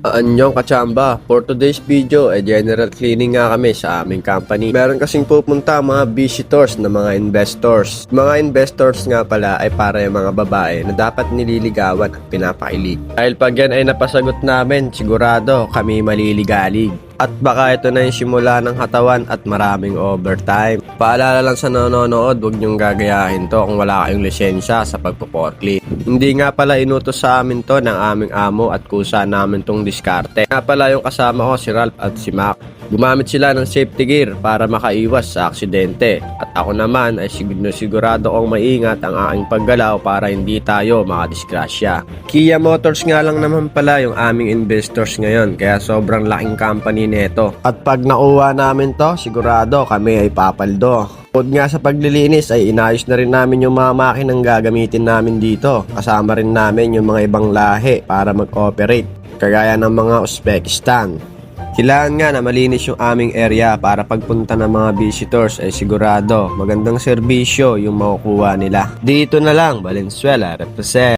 Anyong kachamba, for today's video ay general cleaning nga kami sa aming company. Meron kasing pupunta mga visitors na mga investors. Mga investors nga pala ay para yung mga babae na dapat nililigawan at pinapakilig. Dahil pag yan ay napasagot namin, sigurado kami maliligalig. At baka ito na yung simula ng katawan at maraming overtime. Paalala lang sa nanonood, huwag niyong gagayahin to kung wala kayong lisensya sa pagpo-forklift. Hindi nga pala inutos sa amin to ng aming amo at kusa namin tong diskarte. Nga pala yung kasama ko si Ralph at si Mac. Gumamit sila ng safety gear para makaiwas sa aksidente. At ako naman ay sigurado kong maingat ang aking paggalaw para hindi tayo makadisgrasya. Kia Motors nga lang naman pala yung aming investors ngayon, kaya sobrang laking company neto. At pag nakuha namin to, sigurado kami ay papaldo. Bukod nga sa paglilinis ay inayos na rin namin yung mga makinang gagamitin namin dito. Kasama rin namin yung mga ibang lahi para mag-operate, kagaya ng mga Uzbekistan. Kailangan nga na malinis yung aming area para pagpunta ng mga visitors ay sigurado magandang serbisyo yung makukuha nila. Dito na lang, Valenzuela represent.